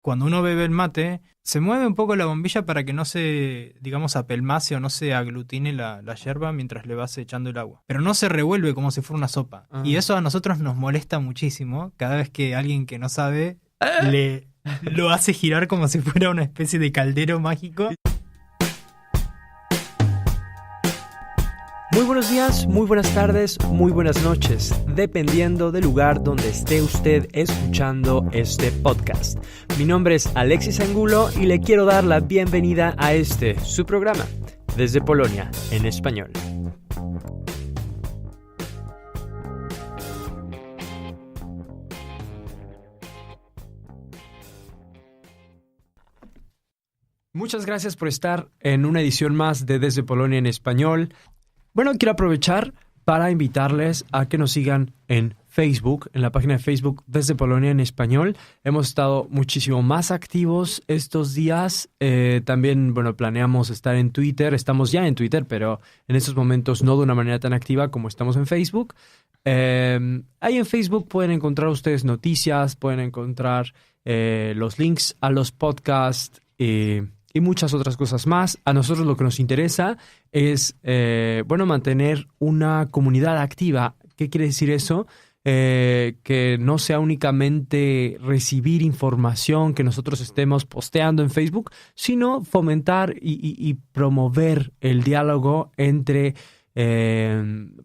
cuando uno bebe el mate, se mueve un poco la bombilla para que no se, digamos, apelmace o no se aglutine la yerba mientras le vas echando el agua. Pero no se revuelve como si fuera una sopa. Y eso a nosotros nos molesta muchísimo. Cada vez que alguien que no sabe lo hace girar como si fuera una especie de caldero mágico. Muy buenos días, muy buenas tardes, muy buenas noches, dependiendo del lugar donde esté usted escuchando este podcast. Mi nombre es Alexis Angulo y le quiero dar la bienvenida a su programa, Desde Polonia, en español. Muchas gracias por estar en una edición más de Desde Polonia en español. Bueno, quiero aprovechar para invitarles a que nos sigan en Facebook, en la página de Facebook Desde Polonia en español. Hemos estado muchísimo más activos estos días. También, planeamos estar en Twitter. Estamos ya en Twitter, pero en estos momentos no de una manera tan activa como estamos en Facebook. Ahí en Facebook pueden encontrar ustedes noticias, pueden encontrar los links a los podcasts y muchas otras cosas más. A nosotros lo que nos interesa es, mantener una comunidad activa. ¿Qué quiere decir eso? Que no sea únicamente recibir información que nosotros estemos posteando en Facebook, sino fomentar y promover el diálogo entre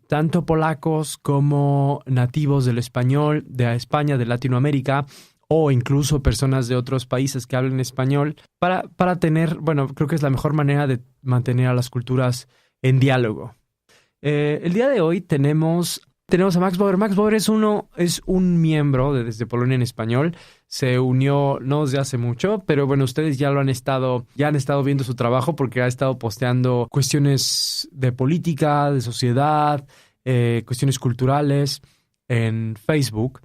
tanto polacos como nativos del español, de España, de Latinoamérica, o incluso personas de otros países que hablen español, para tener, creo que es la mejor manera de mantener a las culturas en diálogo. El día de hoy tenemos a Max Bober. Max Bober es un miembro de Desde Polonia en español. Se unió no desde hace mucho, pero ustedes ya han estado viendo su trabajo porque ha estado posteando cuestiones de política, de sociedad, cuestiones culturales en Facebook.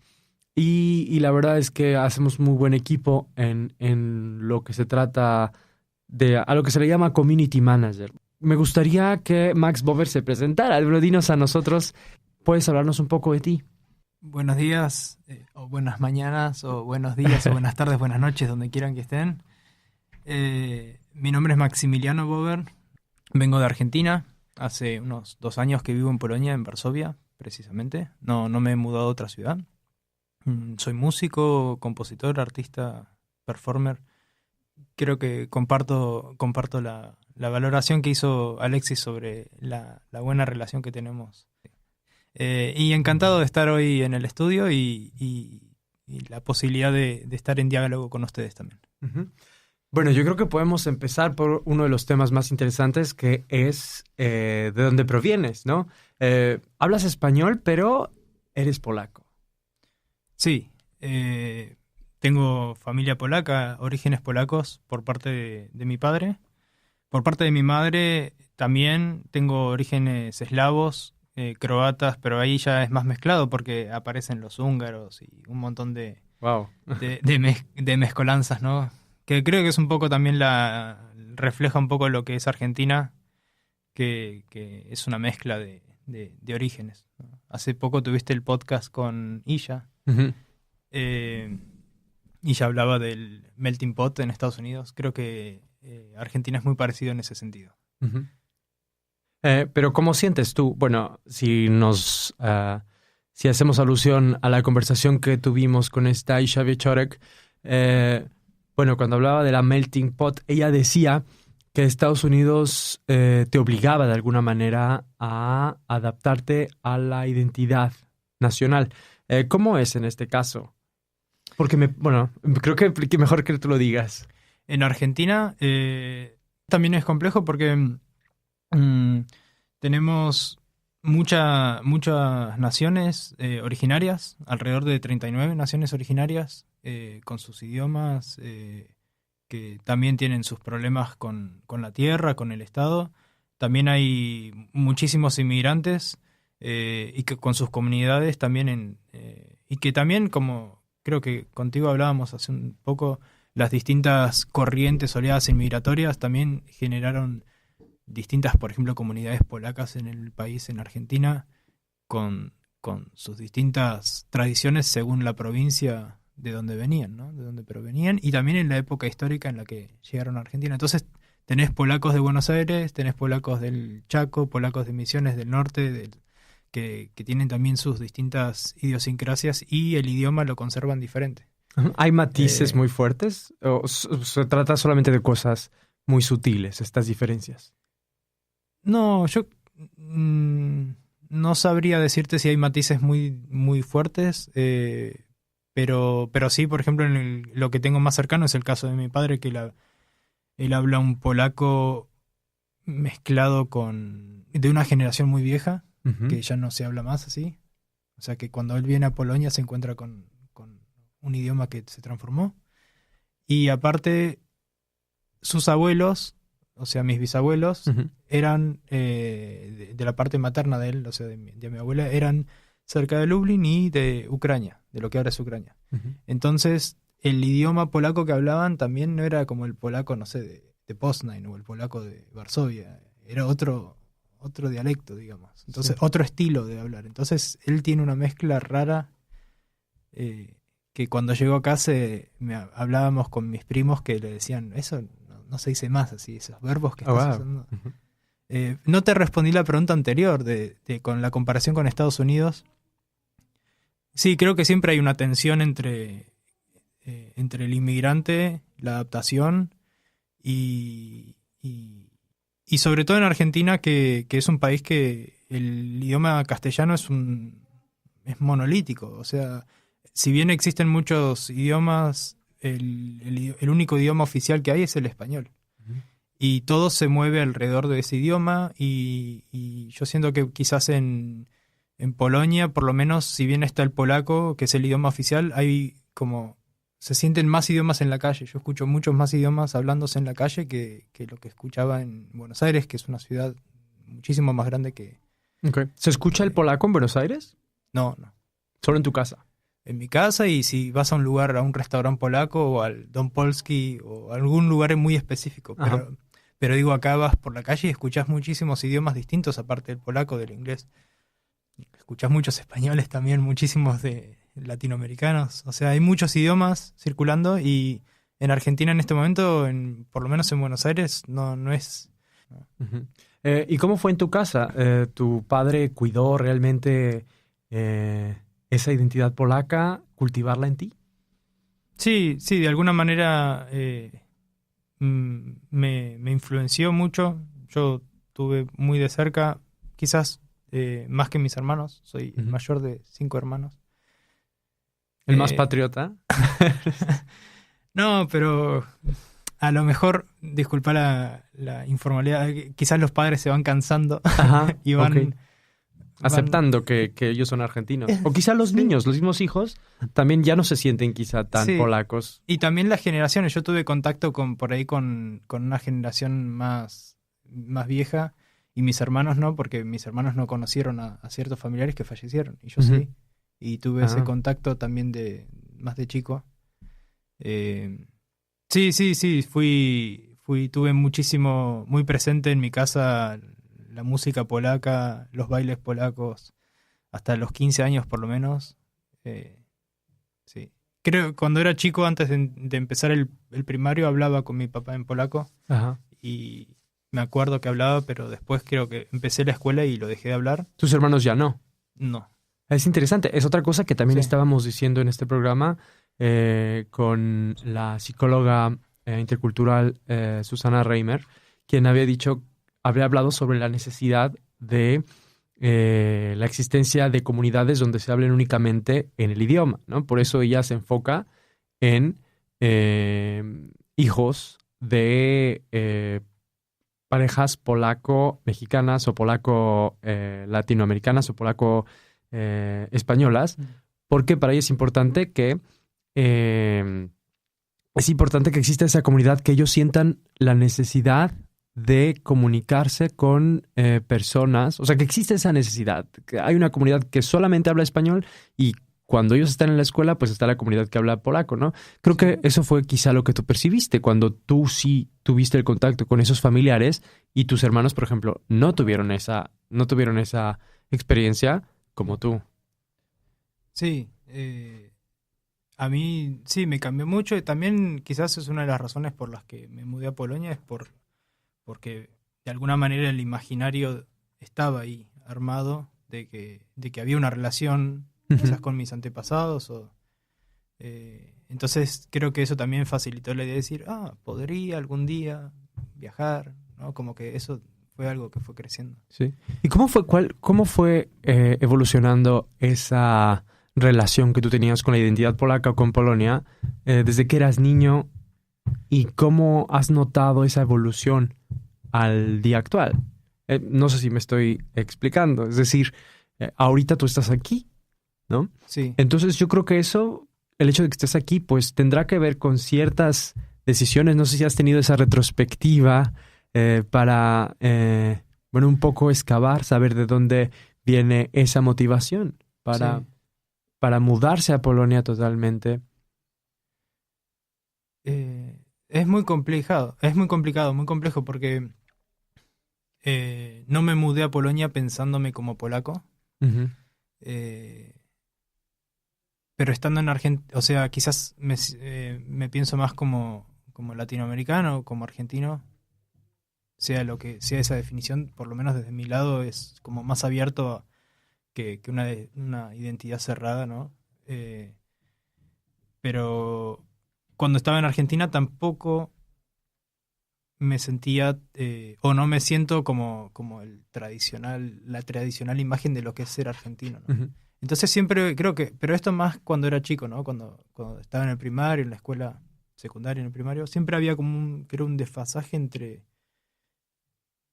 Y la verdad es que hacemos muy buen equipo en lo que se trata a lo que se le llama Community Manager. Me gustaría que Max Bober se presentara. Dinos a nosotros, ¿puedes hablarnos un poco de ti? Buenos días, o buenas mañanas, o buenos días, o buenas tardes, buenas noches, donde quieran que estén. Mi nombre es Maximiliano Bober, vengo de Argentina. Hace unos 2 años que vivo en Polonia, en Varsovia, precisamente. No me he mudado a otra ciudad. Soy músico, compositor, artista, performer. Creo que comparto la valoración que hizo Alexis sobre la buena relación que tenemos. Y encantado de estar hoy en el estudio y la posibilidad de estar en diálogo con ustedes también. Uh-huh. Bueno, yo creo que podemos empezar por uno de los temas más interesantes, que es de dónde provienes, ¿no? Hablas español, pero eres polaco. Sí, tengo familia polaca, orígenes polacos por parte de mi padre. Por parte de mi madre también tengo orígenes eslavos, croatas, pero ahí ya es más mezclado porque aparecen los húngaros y un montón de mezcolanzas, ¿no? Que creo que es un poco también refleja un poco lo que es Argentina, que es una mezcla de orígenes, ¿no? Hace poco tuviste el podcast con Illa. Uh-huh. Y ya hablaba del melting pot en Estados Unidos. Creo que Argentina es muy parecido en ese sentido. Uh-huh. Pero ¿cómo sientes tú? Bueno, si hacemos alusión a la conversación que tuvimos con esta Isha Wieczorek, cuando hablaba de la melting pot, ella decía que Estados Unidos te obligaba de alguna manera a adaptarte a la identidad nacional. ¿Cómo es en este caso? Porque creo que mejor que tú lo digas. En Argentina también es complejo porque tenemos muchas naciones originarias, alrededor de 39 naciones originarias, con sus idiomas, que también tienen sus problemas con la tierra, con el Estado. También hay muchísimos inmigrantes y que con sus comunidades también y que también, como creo que contigo hablábamos hace un poco, las distintas corrientes, oleadas inmigratorias también generaron distintas, por ejemplo, comunidades polacas en el país, en Argentina, con sus distintas tradiciones según la provincia de dónde venían, ¿no? De dónde provenían, y también en la época histórica en la que llegaron a Argentina. Entonces tenés polacos de Buenos Aires, tenés polacos del Chaco, polacos de Misiones del norte, que tienen también sus distintas idiosincrasias y el idioma lo conservan diferente. ¿Hay matices muy fuertes o se trata solamente de cosas muy sutiles, estas diferencias? No, yo no sabría decirte si hay matices muy, muy fuertes, pero sí, por ejemplo, lo que tengo más cercano es el caso de mi padre, que él habla un polaco mezclado de una generación muy vieja, que ya no se habla más así. O sea que cuando él viene a Polonia se encuentra con un idioma que se transformó. Y aparte, sus abuelos, o sea, mis bisabuelos, eran de la parte materna de él, o sea, de mi abuela, eran cerca de Lublin y de Ucrania, de lo que ahora es Ucrania. Entonces, el idioma polaco que hablaban también no era como el polaco, no sé, de Poznań o el polaco de Varsovia. Era otro dialecto, digamos. Entonces, otro estilo de hablar. Entonces, él tiene una mezcla rara que cuando llegó acá hablábamos con mis primos que le decían, eso no se dice más así, esos verbos que estás usando. No te respondí la pregunta anterior con la comparación con Estados Unidos. Sí, creo que siempre hay una tensión entre el inmigrante, la adaptación y sobre todo en Argentina, que es un país que el idioma castellano es monolítico. O sea, si bien existen muchos idiomas, el único idioma oficial que hay es el español. Y todo se mueve alrededor de ese idioma y yo siento que quizás en Polonia, por lo menos, si bien está el polaco, que es el idioma oficial, hay como... Se sienten más idiomas en la calle. Yo escucho muchos más idiomas hablándose en la calle que lo que escuchaba en Buenos Aires, que es una ciudad muchísimo más grande que... Okay. ¿Se escucha el polaco en Buenos Aires? No. ¿Solo en tu casa? En mi casa, y si vas a un lugar, a un restaurante polaco o al Don Polski o a algún lugar muy específico. Pero digo, acá vas por la calle y escuchás muchísimos idiomas distintos aparte del polaco, del inglés. Escuchás muchos españoles también, muchísimos de latinoamericanos. O sea, hay muchos idiomas circulando y en Argentina en este momento, por lo menos en Buenos Aires, no es... No. ¿Y cómo fue en tu casa? ¿Tu padre cuidó realmente esa identidad polaca, cultivarla en ti? Sí, de alguna manera me influenció mucho. Yo tuve muy de cerca, quizás más que mis hermanos. Soy el mayor de 5 hermanos. ¿El más patriota? No, pero a lo mejor, disculpa la informalidad, quizás los padres se van cansando y van... Aceptando que ellos son argentinos. O quizá los niños, los mismos hijos, también ya no se sienten quizá tan polacos. Y también las generaciones. Yo tuve contacto con una generación más vieja y mis hermanos no, porque mis hermanos no conocieron a ciertos familiares que fallecieron. Y yo sí. Y tuve ese contacto también más de chico. Sí. Tuve muy presente en mi casa la música polaca, los bailes polacos, hasta los 15 años por lo menos. Sí. Creo que cuando era chico, antes de empezar el primario, hablaba con mi papá en polaco. Y me acuerdo que hablaba, pero después creo que empecé la escuela y lo dejé de hablar. ¿Tus hermanos ya no? No. Es interesante. Es otra cosa que también estábamos diciendo en este programa con la psicóloga intercultural Susana Reimer, quien había hablado sobre la necesidad de la existencia de comunidades donde se hablen únicamente en el idioma, ¿no? Por eso ella se enfoca en hijos de parejas polaco-mexicanas o polaco-latinoamericanas o polaco-españolas, porque para ella es importante que exista esa comunidad, que ellos sientan la necesidad de comunicarse con personas, o sea, que existe esa necesidad, que hay una comunidad que solamente habla español y cuando ellos están en la escuela, pues está la comunidad que habla polaco, ¿no? Creo que eso fue quizá lo que tú percibiste cuando tú sí tuviste el contacto con esos familiares y tus hermanos, por ejemplo, no tuvieron esa experiencia como tú. Sí. A mí sí, me cambió mucho y también quizás es una de las razones por las que me mudé a Polonia, es porque de alguna manera el imaginario estaba ahí armado de que había una relación quizás con mis antepasados. Entonces creo que eso también facilitó la idea de decir, podría algún día viajar, ¿no? Como que eso fue algo que fue creciendo. Sí. ¿Y cómo fue evolucionando esa relación que tú tenías con la identidad polaca o con Polonia desde que eras niño y cómo has notado esa evolución al día actual? No sé si me estoy explicando. Es decir, ahorita tú estás aquí, ¿no? Sí. Entonces yo creo que eso, el hecho de que estés aquí, pues tendrá que ver con ciertas decisiones. No sé si has tenido esa retrospectiva para, bueno, un poco excavar, saber de dónde viene esa motivación para mudarse a Polonia totalmente. Es muy complicado, muy complejo porque no me mudé a Polonia pensándome como polaco. Uh-huh. Pero estando en Argentina, o sea, quizás me pienso más como latinoamericano, como argentino, sea lo que sea esa definición, por lo menos desde mi lado es como más abierto que una identidad cerrada, ¿no? Pero cuando estaba en Argentina tampoco me sentía, o no me siento como la tradicional imagen de lo que es ser argentino, ¿no? Uh-huh. Entonces siempre creo que, pero esto más cuando era chico, ¿no? Cuando estaba en el primario, en la escuela secundaria, en el primario, siempre había como creo un desfasaje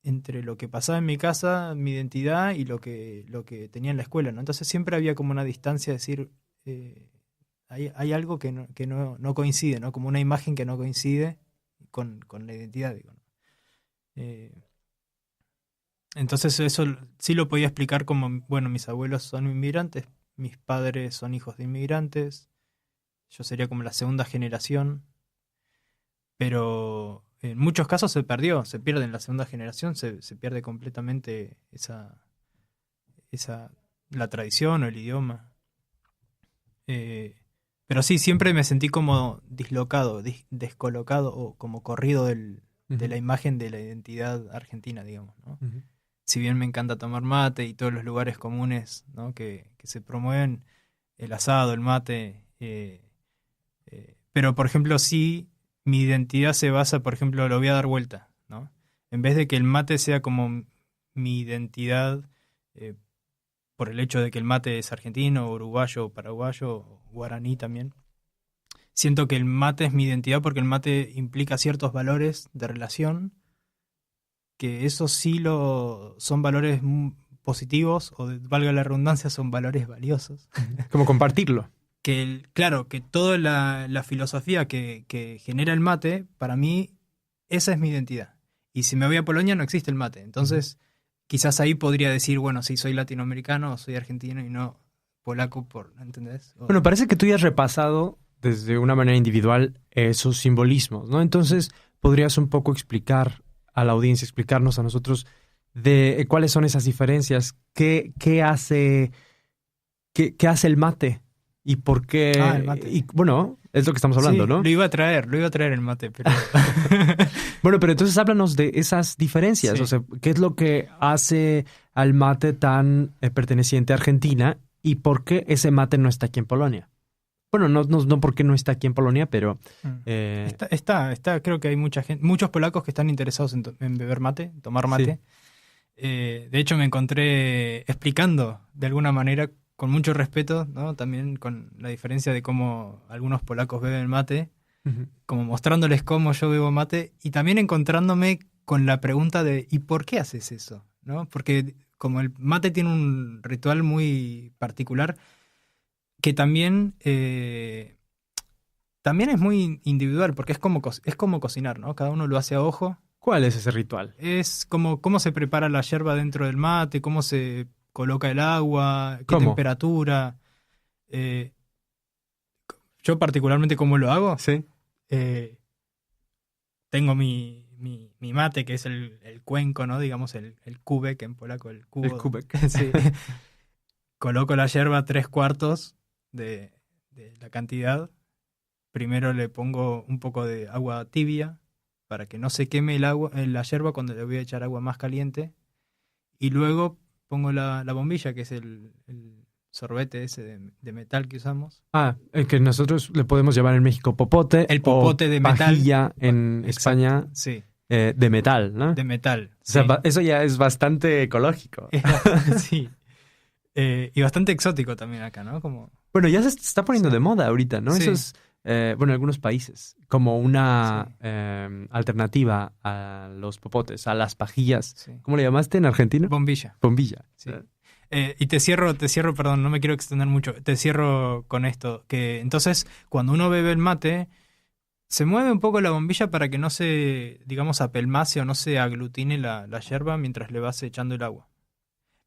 entre lo que pasaba en mi casa, mi identidad, y lo que tenía en la escuela, ¿no? Entonces siempre había como una distancia, de decir, hay algo que no coincide, ¿no? Como una imagen que no coincide con la identidad, digo, ¿no? Entonces eso sí lo podía explicar como, bueno, mis abuelos son inmigrantes, mis padres son hijos de inmigrantes, yo sería como la segunda generación, pero en muchos casos se pierde en la segunda generación, se pierde completamente la tradición o el idioma. Pero sí, siempre me sentí como dislocado, descolocado o como corrido de Uh-huh. la imagen de la identidad argentina, digamos, ¿no? Uh-huh. Si bien me encanta tomar mate y todos los lugares comunes, ¿no? que se promueven, el asado, el mate, pero por ejemplo sí, mi identidad se basa, por ejemplo, lo voy a dar vuelta, ¿no? En vez de que el mate sea como mi identidad, por el hecho de que el mate es argentino, uruguayo, paraguayo, guaraní también, siento que el mate es mi identidad porque el mate implica ciertos valores de relación, que esos sí son valores positivos, o valga la redundancia, son valores valiosos. Como compartirlo. Claro, que toda la filosofía que genera el mate, para mí, esa es mi identidad. Y si me voy a Polonia no existe el mate. Entonces, quizás ahí podría decir, bueno, sí, soy latinoamericano o soy argentino y no polaco, ¿entendés? Bueno, parece que tú ya has repasado desde una manera individual esos simbolismos, ¿no? Entonces, ¿podrías un poco explicar a la audiencia, explicarnos a nosotros de cuáles son esas diferencias? ¿Qué hace el mate? ¿Y por qué? El mate. Y, bueno, es lo que estamos hablando, sí, ¿no? Lo iba a traer el mate, pero... Bueno, pero entonces háblanos de esas diferencias. Sí. O sea, ¿qué es lo que hace al mate tan perteneciente a Argentina y por qué ese mate no está aquí en Polonia? Bueno, no porque no está aquí en Polonia, pero... Está, creo que hay muchos polacos que están interesados en beber mate, tomar mate. Sí. De hecho, me encontré explicando de alguna manera, con mucho respeto, ¿no? También con la diferencia de cómo algunos polacos beben mate, uh-huh. como mostrándoles cómo yo bebo mate, y también encontrándome con la pregunta de ¿y por qué haces eso? ¿No? Porque como el mate tiene un ritual muy particular, que también es muy individual, porque es como cocinar, ¿no? Cada uno lo hace a ojo. ¿Cuál es ese ritual? Es como cómo se prepara la yerba dentro del mate, cómo se coloca el agua, qué temperatura. Yo particularmente, ¿cómo lo hago? Sí. Tengo mi mate, que es el cuenco, ¿no? Digamos, el kubek en polaco, el cubo. El kubek. Sí. Coloco la yerba 3/4 de la cantidad primero le pongo un poco de agua tibia para que no se queme la yerba cuando le voy a echar agua más caliente. Y luego pongo la bombilla, que es el sorbete ese de metal que usamos. El que nosotros le podemos llamar en México popote. El popote o de metal. Pajilla en Exacto, España. sí. De metal, ¿no? De metal. O sea, Sí. eso ya es bastante ecológico. Sí. Y bastante exótico también acá, ¿no? Como... Bueno, ya se está poniendo de moda ahorita, ¿no? Sí. Eso es, en algunos países, como una Sí. alternativa a los popotes, a las pajillas. Sí. ¿Cómo le llamaste en Argentina? Bombilla. Bombilla. Sí. Y te cierro, perdón, no me quiero extender mucho, te cierro con esto, que entonces cuando uno bebe el mate, se mueve un poco la bombilla para que no se, digamos, apelmace o no se aglutine la yerba mientras le vas echando el agua.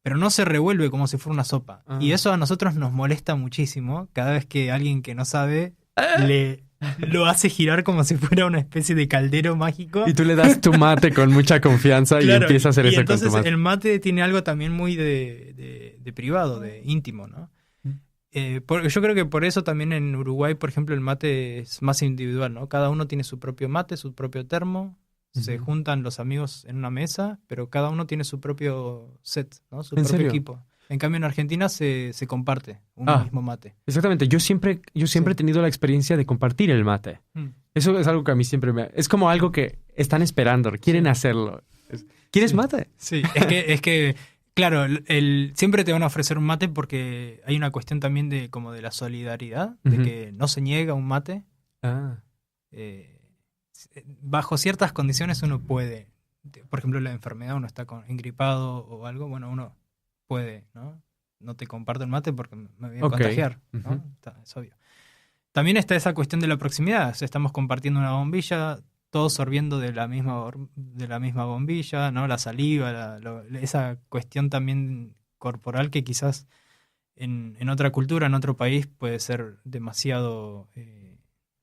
Pero no se revuelve como si fuera una sopa. Y eso a nosotros nos molesta muchísimo cada vez que alguien que no sabe lo hace girar como si fuera una especie de caldero mágico. Y tú le das tu mate con mucha confianza y Claro, empieza a hacer y eso con entonces tu mate. el mate tiene algo también muy de privado, de íntimo, ¿no? Yo creo que por eso también en Uruguay, por ejemplo, el mate es más individual, ¿no? Cada uno tiene su propio mate, su propio termo, se juntan los amigos en una mesa, pero cada uno tiene su propio set, ¿no? Su ¿En propio serio? equipo. En cambio, en Argentina se comparte un mismo mate. Exactamente. Yo siempre Sí. he tenido la experiencia de compartir el mate. Eso es algo que a mí siempre me... Es como algo que están esperando, quieren hacerlo. ¿Quieres Sí. mate? Sí, es que claro, siempre te van a ofrecer un mate porque hay una cuestión también de como de la solidaridad, de Ujú. que no se niega un mate. Bajo ciertas condiciones uno puede, por ejemplo, la enfermedad, uno está engripado o algo, bueno, uno puede, ¿no? No te comparto el mate porque me voy a Ok. contagiar, ¿no? Ujú. Es obvio. También está esa cuestión de la proximidad, o sea, estamos compartiendo una bombilla, todos sorbiendo de la misma bombilla, ¿no? La saliva, esa cuestión también corporal que quizás en otra cultura, en otro país, puede ser demasiado,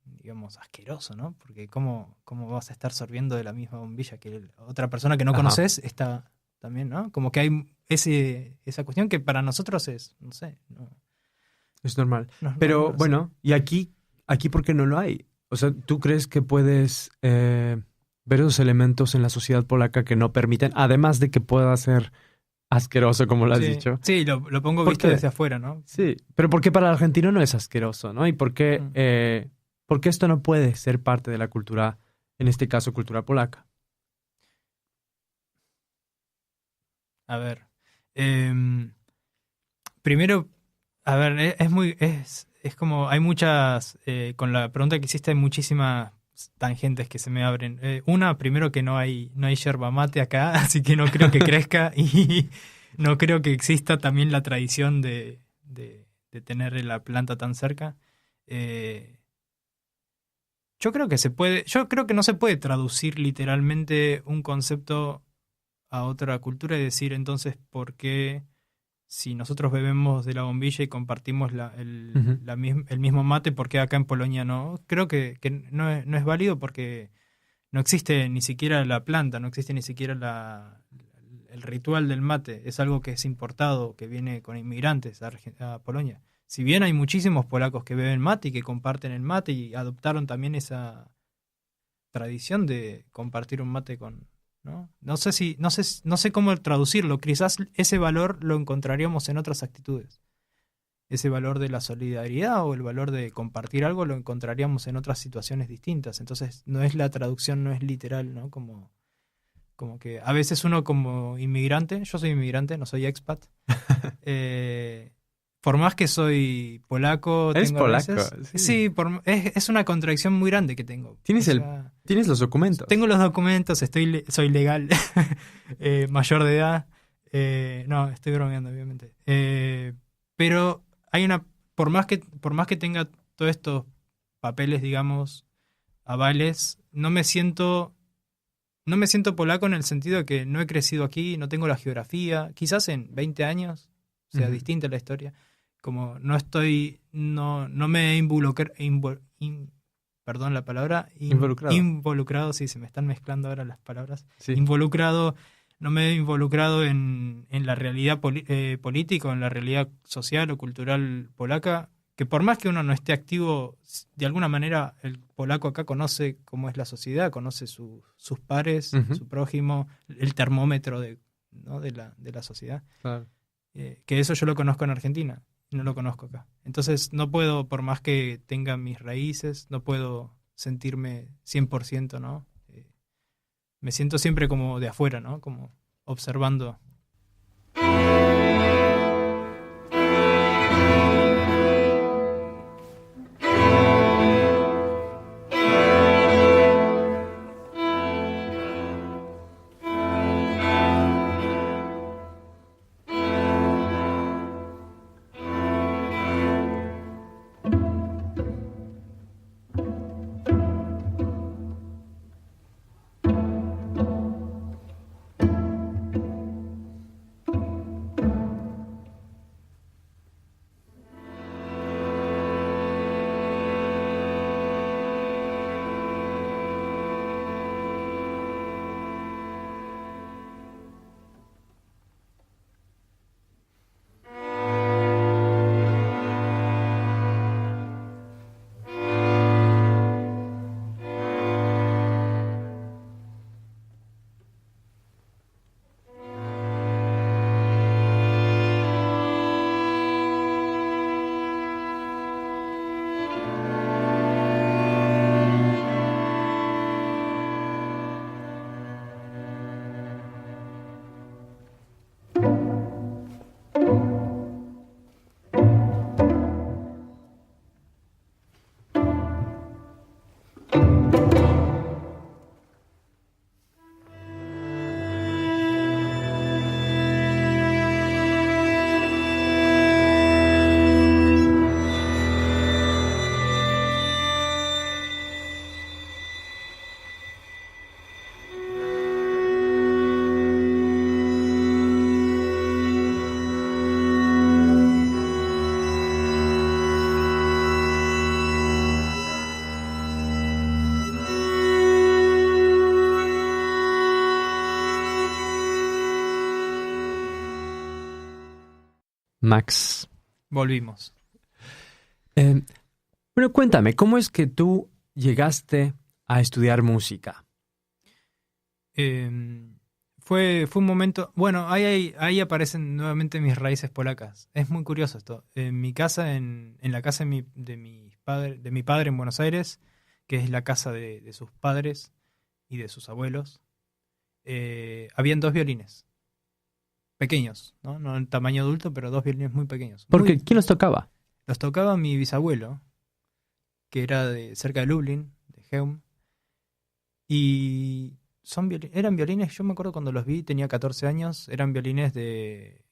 digamos, asqueroso, ¿no? Porque ¿cómo vas a estar sorbiendo de la misma bombilla que otra persona que no Ajá. conoces está también, ¿no? Como que hay esa cuestión que para nosotros es, no sé, no, Es normal. no Pero lo sé. bueno, ¿y aquí por qué no lo hay? O sea, ¿tú crees que puedes ver esos elementos en la sociedad polaca que no permiten, además de que pueda ser asqueroso, como lo has Sí, dicho? sí, lo pongo ¿Por visto qué? desde afuera, ¿no? Sí, pero ¿por qué para el argentino no es asqueroso, no? ¿Y por qué esto no puede ser parte de la cultura, en este caso, cultura polaca? A ver. Primero, a ver, es como, hay muchas, con la pregunta que hiciste hay muchísimas tangentes que se me abren. Una, primero que no hay yerba mate acá, así que no creo que crezca y no creo que exista también la tradición de tener la planta tan cerca. Yo creo que no se puede traducir literalmente un concepto a otra cultura y decir entonces por qué si nosotros bebemos de la bombilla y compartimos Ujú. el mismo mate, ¿por qué acá en Polonia no? Creo que no es válido porque no existe ni siquiera la planta, no existe ni siquiera el ritual del mate. Es algo que es importado, que viene con inmigrantes a Polonia. Si bien hay muchísimos polacos que beben mate y que comparten el mate y adoptaron también esa tradición de compartir un mate con... ¿no? No sé cómo traducirlo. Quizás ese valor lo encontraríamos en otras actitudes. Ese valor de la solidaridad o el valor de compartir algo lo encontraríamos en otras situaciones distintas. Entonces, la traducción no es literal, ¿no? Como que a veces uno como inmigrante, yo soy inmigrante, no soy expat, por más que soy polaco, ¿Eres tengo polaco? raíces, Sí. sí, es una contradicción muy grande que tengo. ¿Tienes O sea, ¿Tienes los documentos? tengo los documentos, soy legal, mayor de edad. No, estoy bromeando, obviamente. Pero hay por más que tenga todos estos papeles, digamos, avales, no me siento polaco en el sentido de que no he crecido aquí, no tengo la geografía. Quizás en 20 años sea Ujú. distinta la historia. Como no me he perdón la palabra, Involucrado. involucrado, sí, se me están mezclando ahora las palabras. Sí. No me he involucrado en la realidad política, o en la realidad social o cultural polaca, que por más que uno no esté activo, de alguna manera el polaco acá conoce cómo es la sociedad, conoce sus pares, su prójimo, el termómetro ¿no? de la sociedad. Claro. Que eso yo lo conozco en Argentina, no lo conozco acá. Entonces no puedo, por más que tenga mis raíces, no puedo sentirme 100%, ¿no? Me siento siempre como de afuera, ¿no? Como observando. Max. Volvimos. Bueno, cuéntame, ¿cómo es que tú llegaste a estudiar música? Fue un momento... Bueno, ahí aparecen nuevamente mis raíces polacas. Es muy curioso esto. En mi casa, en la casa de mi padre en Buenos Aires, que es la casa de sus padres y de sus abuelos, habían 2 violines. Pequeños, ¿no? No en tamaño adulto, pero 2 violines muy pequeños. Porque ¿quién los tocaba? Los tocaba mi bisabuelo, que era de cerca de Lublin, de Chełm. Y eran violines, yo me acuerdo cuando los vi, tenía 14 años, eran violines de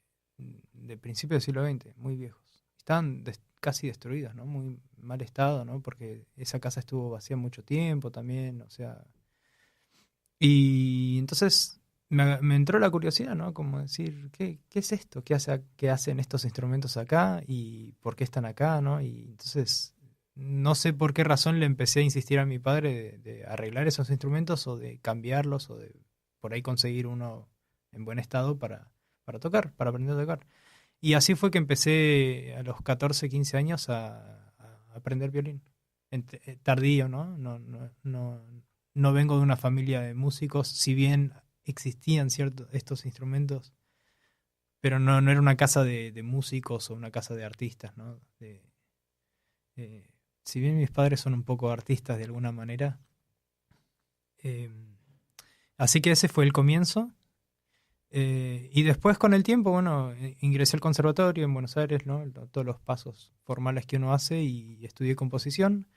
principios del siglo XX, muy viejos. Estaban casi destruidos, ¿no? Muy mal estado, ¿no? Porque esa casa estuvo vacía mucho tiempo también, o sea... Y entonces... Me entró la curiosidad, ¿no? Como decir, ¿qué es esto? ¿Qué hacen estos instrumentos acá? ¿Y por qué están acá? ¿No? Y entonces, no sé por qué razón le empecé a insistir a mi padre de arreglar esos instrumentos o de cambiarlos o de por ahí conseguir uno en buen estado para tocar, para aprender a tocar. Y así fue que empecé a los 14, 15 años a aprender violín. Tardío, ¿no? No vengo de una familia de músicos, si bien... existían estos instrumentos, pero no era una casa de músicos o una casa de artistas, ¿no? Si bien mis padres son un poco artistas de alguna manera, así que ese fue el comienzo. Y después con el tiempo, bueno, ingresé al conservatorio en Buenos Aires, ¿no? Todos los pasos formales que uno hace y estudié composición.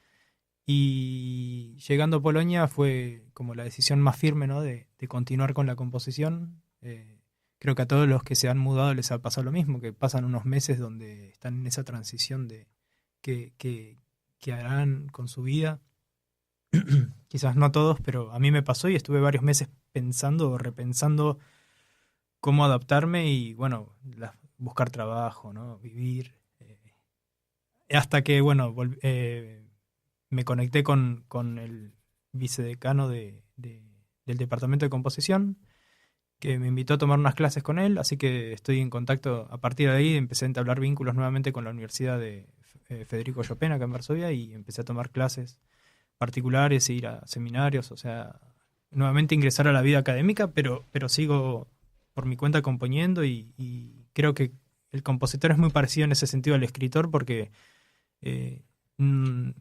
Y llegando a Polonia fue como la decisión más firme, ¿no? de continuar con la composición. Creo que a todos los que se han mudado les ha pasado lo mismo, que pasan unos meses donde están en esa transición de qué harán con su vida. Quizás no todos, pero a mí me pasó y estuve varios meses pensando o repensando cómo adaptarme y, bueno, buscar trabajo, ¿no? Vivir. Hasta que, bueno, me conecté con el vicedecano del departamento de composición, que me invitó a tomar unas clases con él, así que estoy en contacto. A partir de ahí empecé a entablar vínculos nuevamente con la Universidad de Federico Chopin acá en Varsovia y empecé a tomar clases particulares, ir a seminarios, o sea, nuevamente ingresar a la vida académica, pero sigo por mi cuenta componiendo y creo que el compositor es muy parecido en ese sentido al escritor porque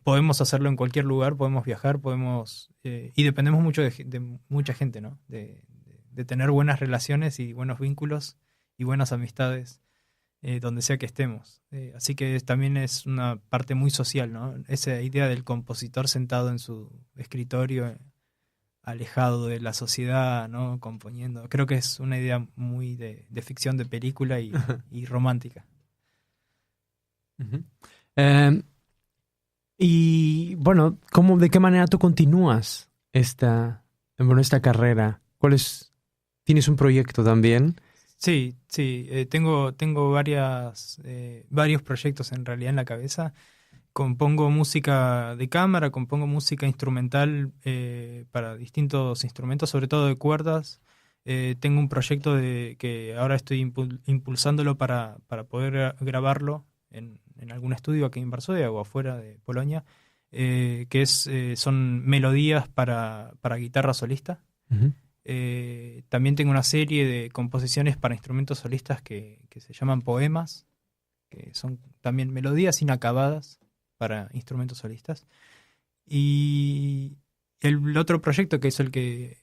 podemos hacerlo en cualquier lugar, podemos viajar, y dependemos mucho de mucha gente, ¿no? De tener buenas relaciones y buenos vínculos y buenas amistades donde sea que estemos. Así que también es una parte muy social, ¿no? Esa idea del compositor sentado en su escritorio, alejado de la sociedad, ¿no? Componiendo. Creo que es una idea muy de ficción de película y romántica. Uh-huh. Y bueno, ¿de qué manera tú continúas esta carrera? ¿Tienes un proyecto también? Sí, tengo varios proyectos en realidad en la cabeza. Compongo música de cámara, compongo música instrumental para distintos instrumentos, sobre todo de cuerdas. Tengo un proyecto que ahora estoy impulsándolo para poder grabarlo en algún estudio aquí en Varsovia o afuera de Polonia, son melodías para guitarra solista. Uh-huh. También tengo una serie de composiciones para instrumentos solistas que se llaman poemas, que son también melodías inacabadas para instrumentos solistas. Y el otro proyecto, que es el que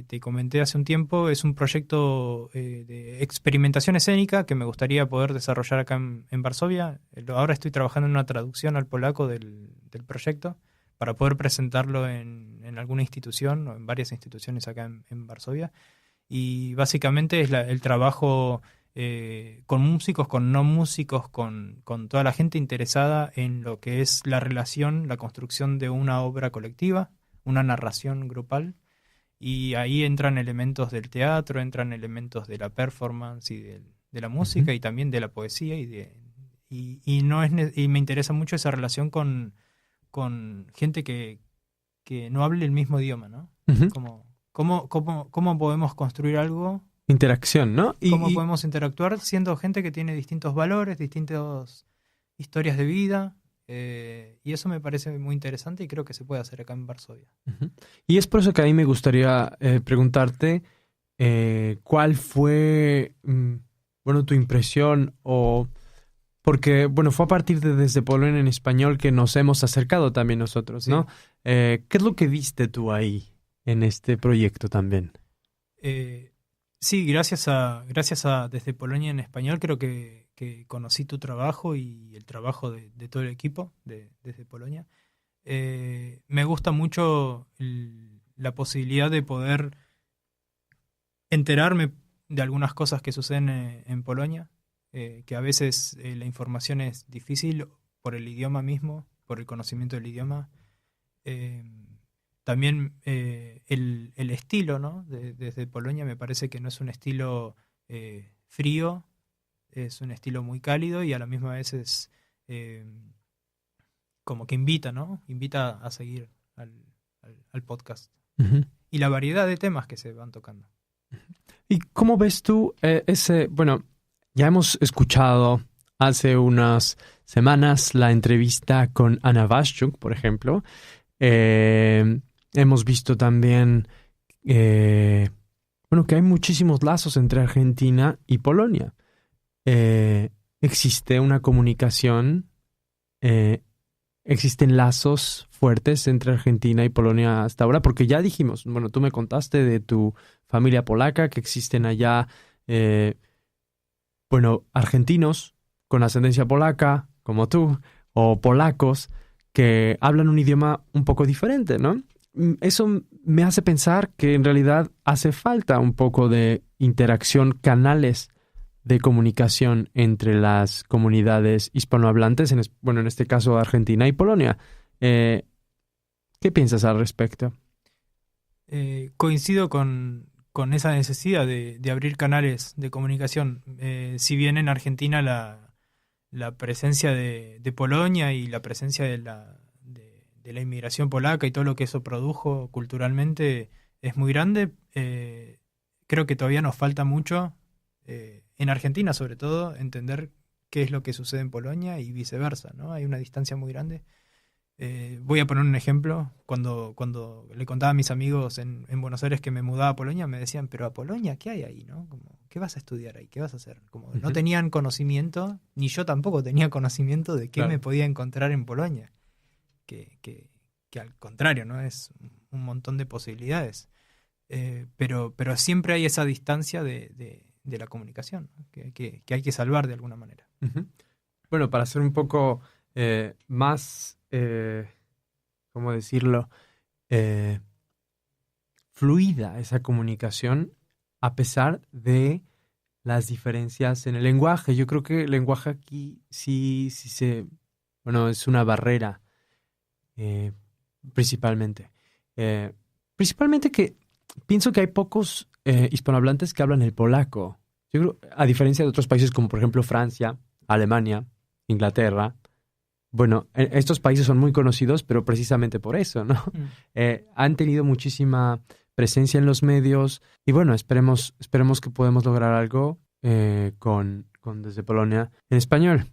te comenté hace un tiempo, es un proyecto de experimentación escénica que me gustaría poder desarrollar acá en Varsovia. Ahora estoy trabajando en una traducción al polaco del proyecto para poder presentarlo en alguna institución o en varias instituciones acá en Varsovia. Y básicamente es el trabajo con músicos, con no músicos, con toda la gente interesada en lo que es la relación, la construcción de una obra colectiva, una narración grupal. Y ahí entran elementos del teatro, entran elementos de la performance y de la música, uh-huh, y también de la poesía. Y me interesa mucho esa relación con gente que no hable el mismo idioma, ¿no? Uh-huh. ¿Cómo podemos construir algo? Interacción, ¿no? ¿Cómo podemos interactuar siendo gente que tiene distintos valores, distintas historias de vida? Y eso me parece muy interesante y creo que se puede hacer acá en Varsovia. Uh-huh. Y es por eso que a mí me gustaría preguntarte cuál fue, tu impresión porque, fue a partir de Desde Polonia en Español que nos hemos acercado también nosotros, ¿no? Sí. ¿Qué es lo que viste tú ahí en este proyecto también? Sí, gracias a Desde Polonia en Español creo que conocí tu trabajo y el trabajo de todo el equipo Desde Polonia. Me gusta mucho la posibilidad de poder enterarme de algunas cosas que suceden en Polonia, que a veces la información es difícil por el idioma mismo, por el conocimiento del idioma. También el estilo, ¿no? Desde Polonia me parece que no es un estilo frío, es un estilo muy cálido y a la misma vez es como que invita, ¿no? Invita a seguir al podcast. Uh-huh. Y la variedad de temas que se van tocando. ¿Y cómo ves tú ya hemos escuchado hace unas semanas la entrevista con Anna Waszczuk, por ejemplo. Hemos visto también que hay muchísimos lazos entre Argentina y Polonia. Existe una comunicación, existen lazos fuertes entre Argentina y Polonia hasta ahora, porque ya dijimos, tú me contaste de tu familia polaca, que existen allá, argentinos con ascendencia polaca, como tú, o polacos, que hablan un idioma un poco diferente, ¿no? Eso me hace pensar que en realidad hace falta un poco de interacción, canales de comunicación entre las comunidades hispanohablantes, en este caso Argentina y Polonia. ¿Qué piensas al respecto? Coincido con esa necesidad de abrir canales de comunicación. Si bien en Argentina la presencia de Polonia y la presencia de la inmigración polaca y todo lo que eso produjo culturalmente es muy grande, creo que todavía nos falta mucho, en Argentina sobre todo, entender qué es lo que sucede en Polonia y viceversa, ¿no? Hay una distancia muy grande. Voy a poner un ejemplo. Cuando le contaba a mis amigos en Buenos Aires que me mudaba a Polonia, me decían, pero a Polonia, ¿qué hay ahí, no? Como, ¿qué vas a estudiar ahí? ¿Qué vas a hacer? Como no tenían conocimiento, ni yo tampoco tenía conocimiento de qué me podía encontrar en Polonia. Que al contrario, ¿no? Es un montón de posibilidades. Pero siempre hay esa distancia de la comunicación, ¿no? que hay que salvar de alguna manera. Bueno, para hacer un poco más, ¿cómo decirlo? Fluida esa comunicación, a pesar de las diferencias en el lenguaje. Yo creo que el lenguaje aquí sí bueno, es una barrera, principalmente. Principalmente que pienso que hay pocos hispanohablantes que hablan el polaco. Yo creo, a diferencia de otros países como por ejemplo Francia, Alemania, Inglaterra. Bueno, estos países son muy conocidos, pero precisamente por eso, ¿no? Han tenido muchísima presencia en los medios y bueno, esperemos que podamos lograr algo con Desde Polonia en español.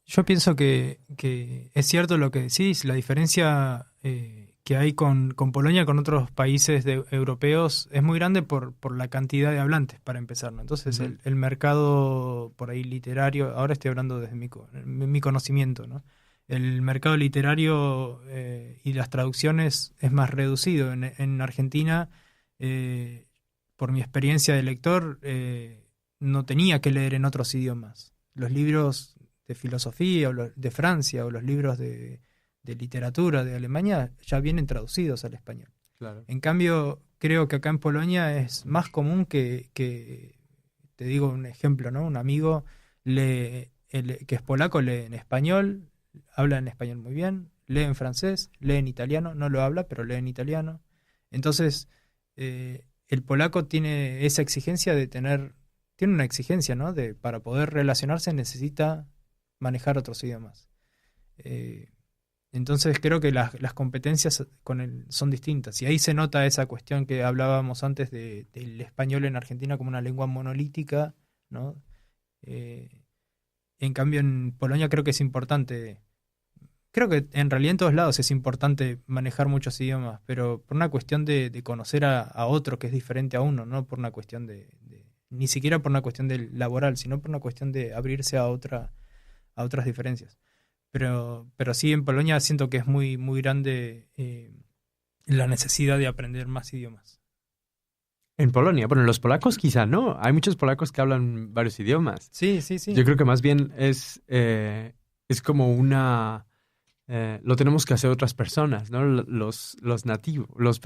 Yo pienso que es cierto lo que decís, la diferencia que hay con Polonia, con otros países europeos, es muy grande por la cantidad de hablantes, para empezar, ¿no? Entonces, el mercado por ahí literario, ahora estoy hablando desde mi conocimiento, ¿no? El mercado literario y las traducciones es más reducido. En Argentina, por mi experiencia de lector, no tenía que leer en otros idiomas. Los libros de filosofía o de Francia o los libros de literatura de Alemania ya vienen traducidos al español. Claro. En cambio, creo que acá en Polonia es más común que te digo un ejemplo, ¿no? Un amigo que es polaco lee en español, habla en español muy bien, lee en francés, lee en italiano, no lo habla, pero lee en italiano. Entonces, el polaco tiene esa exigencia tiene una exigencia, ¿no? Para poder relacionarse necesita manejar otros idiomas. Entonces creo que las competencias son distintas. Y ahí se nota esa cuestión que hablábamos antes del español en Argentina como una lengua monolítica, ¿no? En cambio en Polonia creo que es importante. Creo que en realidad en todos lados es importante manejar muchos idiomas, pero por una cuestión de conocer a otro que es diferente a uno, no por una cuestión ni siquiera por una cuestión laboral, sino por una cuestión de abrirse a otras diferencias. Pero sí, en Polonia siento que es muy, muy grande la necesidad de aprender más idiomas. En Polonia, bueno, los polacos quizá no. Hay muchos polacos que hablan varios idiomas. Sí. Yo creo que más bien es como una... lo tenemos que hacer otras personas, ¿no? Los nativos, los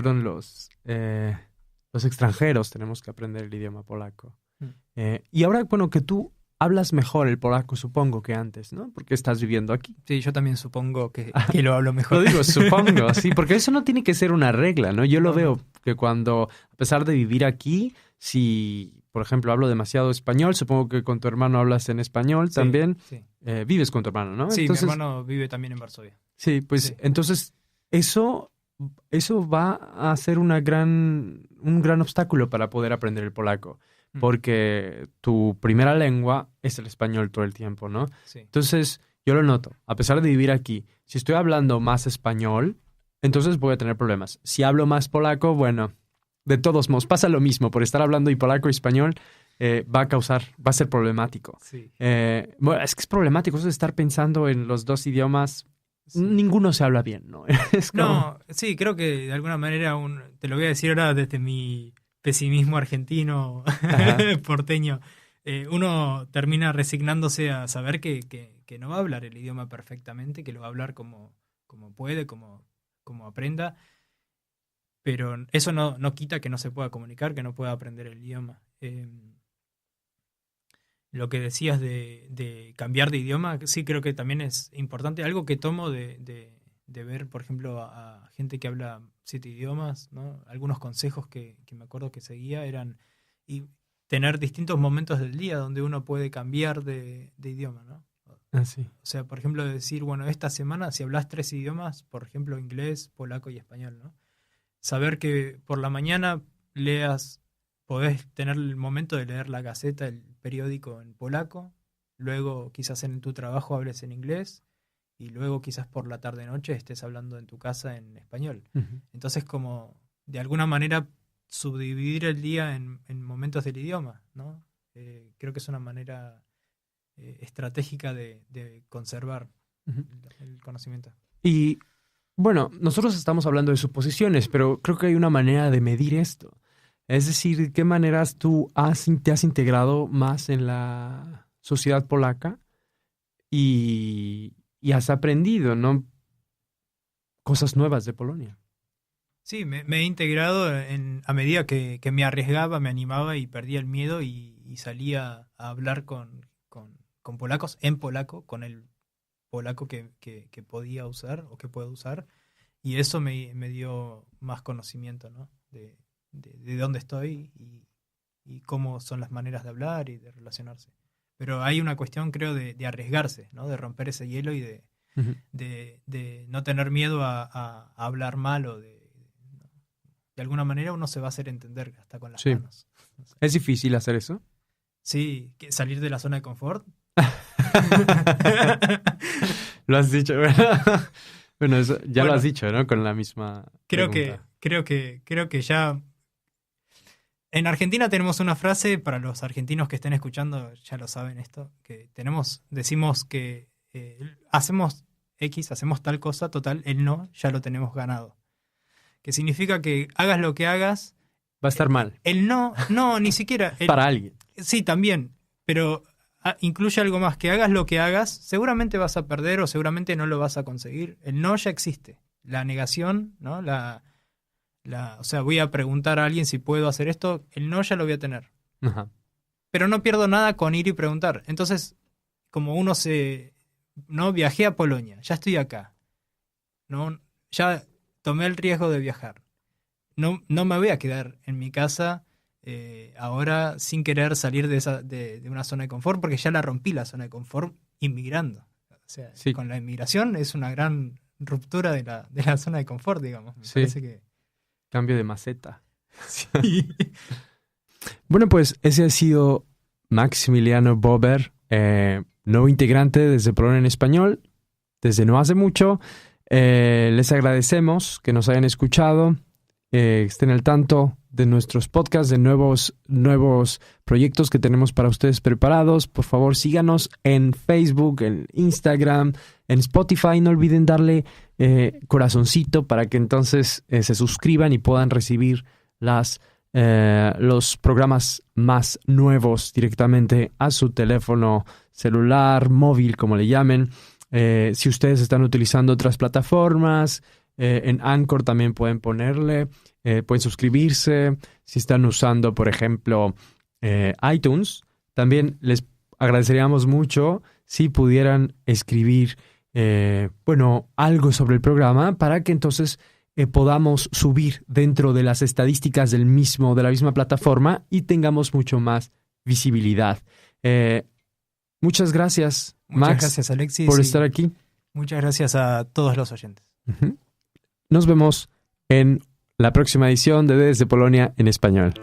extranjeros tenemos que aprender el idioma polaco. Y ahora, bueno, que tú hablas mejor el polaco, supongo, que antes, ¿no? Porque estás viviendo aquí. Sí, yo también supongo que lo hablo mejor. Lo digo, supongo, sí, porque eso no tiene que ser una regla, ¿no? Yo lo veo que cuando, a pesar de vivir aquí, si, por ejemplo, hablo demasiado español, supongo que con tu hermano hablas en español también. Sí. Vives con tu hermano, ¿no? Sí, entonces, mi hermano vive también en Varsovia. Sí, pues sí. Entonces eso va a ser un gran obstáculo para poder aprender el polaco. Porque tu primera lengua es el español todo el tiempo, ¿no? Sí. Entonces, yo lo noto. A pesar de vivir aquí, si estoy hablando más español, entonces voy a tener problemas. Si hablo más polaco, bueno, de todos modos, pasa lo mismo. Por estar hablando y polaco y español, va a ser problemático. Sí. Bueno, es que es problemático eso de estar pensando en los dos idiomas. Sí. Ninguno se habla bien, ¿no? No, sí, creo que de alguna manera, te lo voy a decir ahora desde mi pesimismo argentino porteño, uno termina resignándose a saber que que no va a hablar el idioma perfectamente, que lo va a hablar como puede, como aprenda, pero eso no quita que no se pueda comunicar, que no pueda aprender el idioma. Lo que decías de cambiar de idioma, sí creo que también es importante. Algo que tomo de ver, por ejemplo, a gente que habla 7 idiomas, ¿no? Algunos consejos que me acuerdo que seguía eran tener distintos momentos del día donde uno puede cambiar de idioma, ¿no? Sí. O sea, por ejemplo, decir, bueno, esta semana si hablas 3 idiomas, por ejemplo, inglés, polaco y español, ¿no? Saber que por la mañana podés tener el momento de leer la Gaceta, el periódico en polaco, luego quizás en tu trabajo hables en inglés y luego quizás por la tarde-noche estés hablando en tu casa en español. Uh-huh. Entonces, como de alguna manera subdividir el día en momentos del idioma, ¿no? Creo que es una manera estratégica de conservar uh-huh. el conocimiento. Y bueno, nosotros estamos hablando de suposiciones, pero creo que hay una manera de medir esto. Es decir, ¿de qué maneras tú te has integrado más en la sociedad polaca y has aprendido, ¿no? Cosas nuevas de Polonia? Sí, me he integrado a medida que me arriesgaba, me animaba y perdía el miedo y salía a hablar con polacos, en polaco, con el polaco que podía usar o que puedo usar. Y eso me dio más conocimiento, ¿no? De dónde estoy y cómo son las maneras de hablar y de relacionarse. Pero hay una cuestión, creo, de arriesgarse, ¿no? De romper ese hielo y Uh-huh. de no tener miedo a hablar mal o de alguna manera uno se va a hacer entender hasta con las Sí. manos. No sé. ¿Es difícil hacer eso? Sí, salir de la zona de confort. Lo has dicho. Bueno, eso ya lo Bueno, has dicho, ¿no? Con la misma Creo pregunta. que ya... En Argentina tenemos una frase, para los argentinos que estén escuchando ya lo saben esto, que decimos que hacemos X, hacemos tal cosa, total, el no ya lo tenemos ganado. Que significa que hagas lo que hagas... Va a estar mal. El no, ni siquiera... Para alguien. Sí, también, pero incluye algo más, que hagas lo que hagas, seguramente vas a perder o seguramente no lo vas a conseguir. El no ya existe. La negación, ¿no? O sea, voy a preguntar a alguien si puedo hacer esto, el no ya lo voy a tener. Ajá. Pero no pierdo nada con ir y preguntar. Entonces, como no viajé a Polonia, ya estoy acá. No, ya tomé el riesgo de viajar. No me voy a quedar en mi casa ahora sin querer salir de una zona de confort, porque ya la rompí la zona de confort inmigrando. O sea, Sí. con la inmigración es una gran ruptura de la zona de confort, digamos. Me Sí. parece que... Cambio de maceta. Sí. Bueno, pues ese ha sido Maximiliano Bober, nuevo integrante desde Polonia en Español, desde no hace mucho. Les agradecemos que nos hayan escuchado, estén al tanto de nuestros podcasts, de nuevos proyectos que tenemos para ustedes preparados. Por favor, síganos en Facebook, en Instagram, en Spotify. No olviden darle corazoncito para que entonces se suscriban y puedan recibir los programas más nuevos directamente a su teléfono celular, móvil, como le llamen. Si ustedes están utilizando otras plataformas, en Anchor también pueden pueden suscribirse. Si están usando, por ejemplo, iTunes, también les agradeceríamos mucho si pudieran escribir algo sobre el programa para que entonces podamos subir dentro de las estadísticas de la misma plataforma y tengamos mucho más visibilidad. Muchas gracias, Max. Muchas gracias, Alexis, por estar aquí. Muchas gracias a todos los oyentes. Uh-huh. Nos vemos en la próxima edición de Desde Polonia en Español.